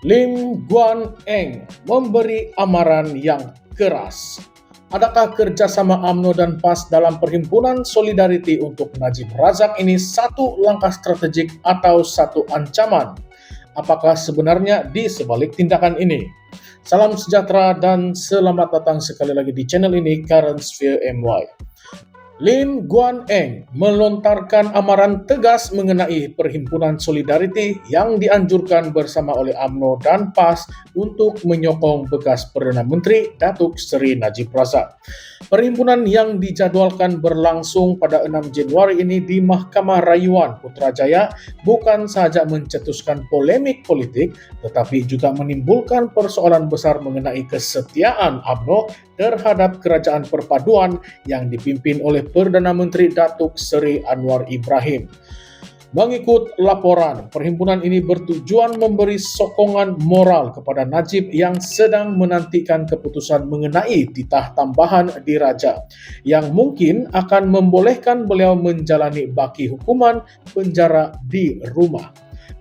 Lim Guan Eng memberi amaran yang keras. Adakah kerjasama UMNO dan PAS dalam Perhimpunan Solidarity untuk Najib Razak ini satu langkah strategik atau satu ancaman? Apakah sebenarnya di sebalik tindakan ini? Salam sejahtera dan selamat datang sekali lagi di channel ini, Current Sphere MY. Lim Guan Eng melontarkan amaran tegas mengenai Perhimpunan Solidarity yang dianjurkan bersama oleh UMNO dan PAS untuk menyokong bekas Perdana Menteri Datuk Seri Najib Razak. Perhimpunan yang dijadwalkan berlangsung pada 6 Januari ini di Mahkamah Rayuan Putrajaya bukan sahaja mencetuskan polemik politik, tetapi juga menimbulkan persoalan besar mengenai kesetiaan UMNO terhadap kerajaan perpaduan yang dipimpin oleh Perdana Menteri Datuk Seri Anwar Ibrahim. Mengikut laporan, perhimpunan ini bertujuan memberi sokongan moral kepada Najib yang sedang menantikan keputusan mengenai titah tambahan diraja, yang mungkin akan membolehkan beliau menjalani baki hukuman penjara di rumah.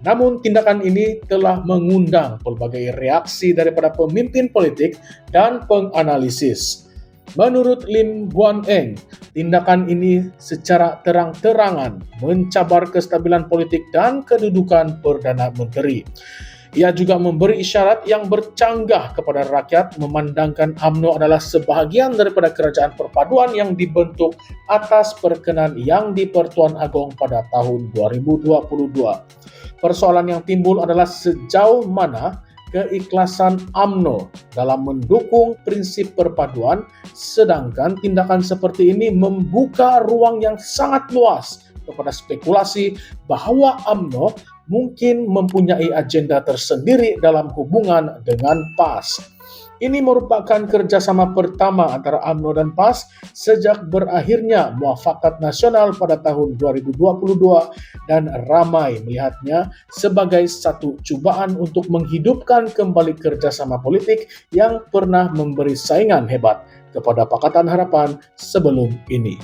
Namun tindakan ini telah mengundang pelbagai reaksi daripada pemimpin politik dan penganalisis. Menurut Lim Guan Eng, tindakan ini secara terang-terangan mencabar kestabilan politik dan kedudukan Perdana Menteri. Ia juga memberi isyarat yang bercanggah kepada rakyat memandangkan UMNO adalah sebahagian daripada kerajaan perpaduan yang dibentuk atas perkenan Yang di-Pertuan Agong pada tahun 2022. Persoalan yang timbul adalah sejauh mana keikhlasan UMNO dalam mendukung prinsip perpaduan, sedangkan tindakan seperti ini membuka ruang yang sangat luas kepada spekulasi bahwa UMNO mungkin mempunyai agenda tersendiri dalam hubungan dengan PAS. Ini merupakan kerjasama pertama antara UMNO dan PAS sejak berakhirnya Muafakat Nasional pada tahun 2022 dan ramai melihatnya sebagai satu cubaan untuk menghidupkan kembali kerjasama politik yang pernah memberi saingan hebat kepada Pakatan Harapan sebelum ini.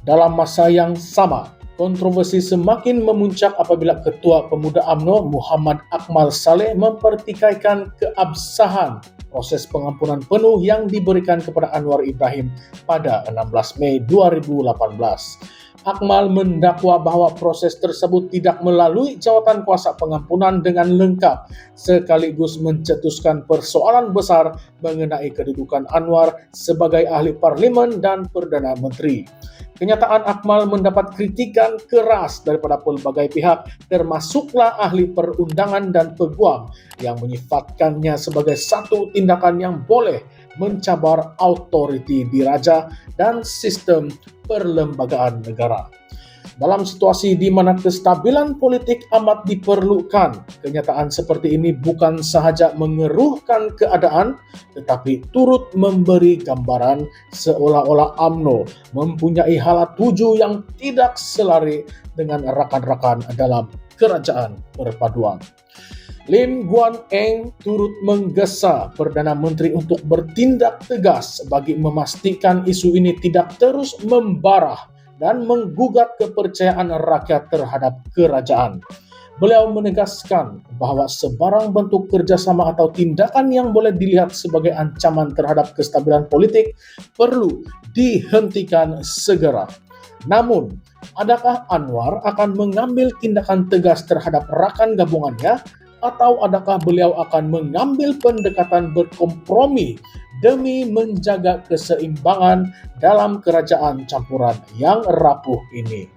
Dalam masa yang sama, kontroversi semakin memuncak apabila Ketua Pemuda UMNO Muhammad Akmal Saleh mempertikaikan keabsahan proses pengampunan penuh yang diberikan kepada Anwar Ibrahim pada 16 Mei 2018. Akmal mendakwa bahwa proses tersebut tidak melalui jawatan kuasa pengampunan dengan lengkap, sekaligus mencetuskan persoalan besar mengenai kedudukan Anwar sebagai ahli parlimen dan Perdana Menteri. Kenyataan Akmal mendapat kritikan keras daripada pelbagai pihak, termasuklah ahli perundangan dan peguam yang menyifatkannya sebagai satu tindakan yang boleh mencabar autoriti diraja dan sistem perlembagaan negara. Dalam situasi di mana kestabilan politik amat diperlukan, kenyataan seperti ini bukan sahaja mengeruhkan keadaan, tetapi turut memberi gambaran seolah-olah UMNO mempunyai hala tuju yang tidak selari dengan rakan-rakan dalam kerajaan perpaduan. Lim Guan Eng turut menggesa Perdana Menteri untuk bertindak tegas bagi memastikan isu ini tidak terus membarah dan menggugat kepercayaan rakyat terhadap kerajaan. Beliau menegaskan bahwa sebarang bentuk kerjasama atau tindakan yang boleh dilihat sebagai ancaman terhadap kestabilan politik perlu dihentikan segera. Namun, adakah Anwar akan mengambil tindakan tegas terhadap rakan gabungannya, atau adakah beliau akan mengambil pendekatan berkompromi demi menjaga keseimbangan dalam kerajaan campuran yang rapuh ini?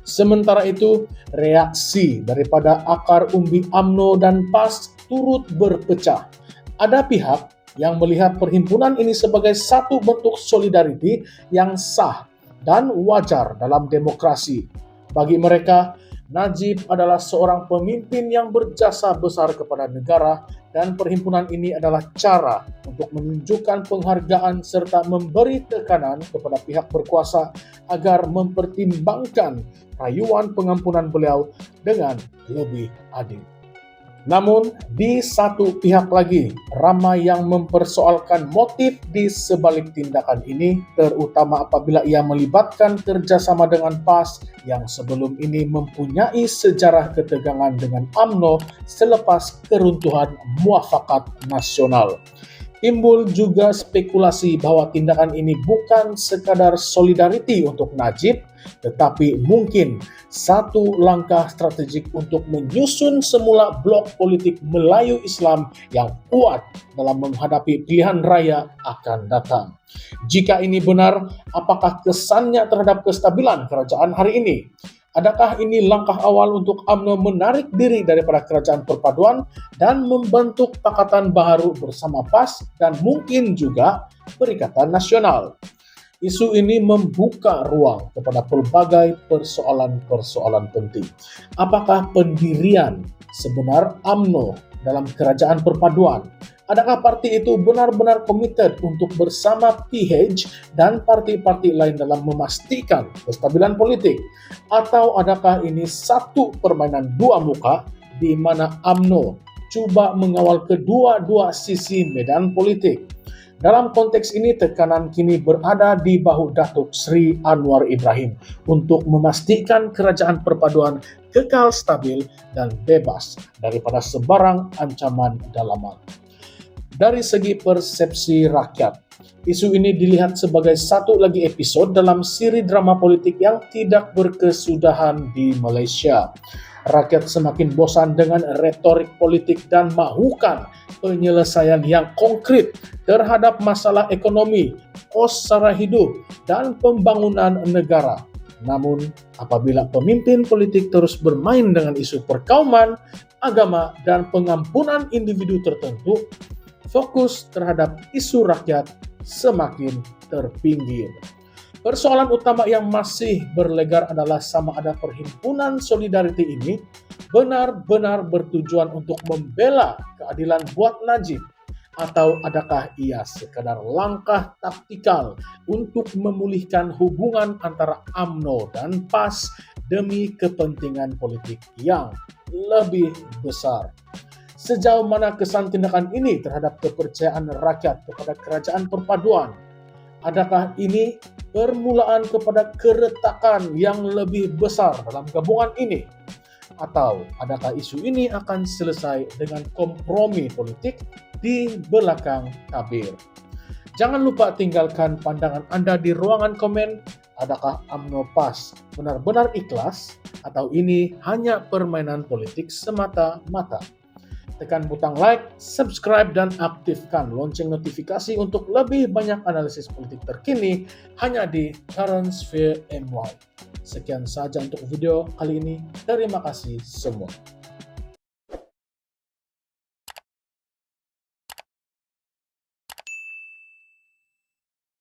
Sementara itu, reaksi daripada akar umbi UMNO dan PAS turut berpecah. Ada pihak yang melihat perhimpunan ini sebagai satu bentuk solidariti yang sah dan wajar dalam demokrasi. Bagi mereka, Najib adalah seorang pemimpin yang berjasa besar kepada negara, dan perhimpunan ini adalah cara untuk menunjukkan penghargaan serta memberi tekanan kepada pihak berkuasa agar mempertimbangkan rayuan pengampunan beliau dengan lebih adil. Namun, di satu pihak lagi, ramai yang mempersoalkan motif di sebalik tindakan ini, terutama apabila ia melibatkan kerjasama dengan PAS yang sebelum ini mempunyai sejarah ketegangan dengan UMNO selepas keruntuhan Muafakat Nasional. Timbul juga spekulasi bahwa tindakan ini bukan sekadar solidariti untuk Najib, tetapi mungkin satu langkah strategik untuk menyusun semula blok politik Melayu Islam yang kuat dalam menghadapi pilihan raya akan datang. Jika ini benar, apakah kesannya terhadap kestabilan kerajaan hari ini? Adakah ini langkah awal untuk UMNO menarik diri daripada kerajaan perpaduan dan membentuk pakatan baru bersama PAS dan mungkin juga Perikatan Nasional? Isu ini membuka ruang kepada pelbagai persoalan-persoalan penting. Apakah pendirian sebenar UMNO dalam kerajaan perpaduan? Adakah parti itu benar-benar komited untuk bersama PH dan parti-parti lain dalam memastikan kestabilan politik? Atau adakah ini satu permainan dua muka di mana UMNO coba mengawal kedua-dua sisi medan politik? Dalam konteks ini, tekanan kini berada di bahu Datuk Seri Anwar Ibrahim untuk memastikan kerajaan perpaduan kekal stabil dan bebas daripada sebarang ancaman dalaman. Dari segi persepsi rakyat, isu ini dilihat sebagai satu lagi episod dalam siri drama politik yang tidak berkesudahan di Malaysia. Rakyat semakin bosan dengan retorik politik dan mahukan penyelesaian yang konkret terhadap masalah ekonomi, kos sara hidup, dan pembangunan negara. Namun, apabila pemimpin politik terus bermain dengan isu perkauman, agama, dan pengampunan individu tertentu, fokus terhadap isu rakyat semakin terpinggir. Persoalan utama yang masih berlegar adalah sama ada perhimpunan solidariti ini benar-benar bertujuan untuk membela keadilan buat Najib, atau adakah ia sekadar langkah taktikal untuk memulihkan hubungan antara UMNO dan PAS demi kepentingan politik yang lebih besar. Sejauh mana kesan tindakan ini terhadap kepercayaan rakyat kepada kerajaan perpaduan? Adakah ini permulaan kepada keretakan yang lebih besar dalam gabungan ini? Atau adakah isu ini akan selesai dengan kompromi politik di belakang tabir? Jangan lupa tinggalkan pandangan Anda di ruangan komen. Adakah UMNO PAS benar-benar ikhlas atau ini hanya permainan politik semata-mata? Tekan butang like, subscribe, dan aktifkan lonceng notifikasi untuk lebih banyak analisis politik terkini hanya di Current Sphere MY. Sekian saja untuk video kali ini. Terima kasih semua.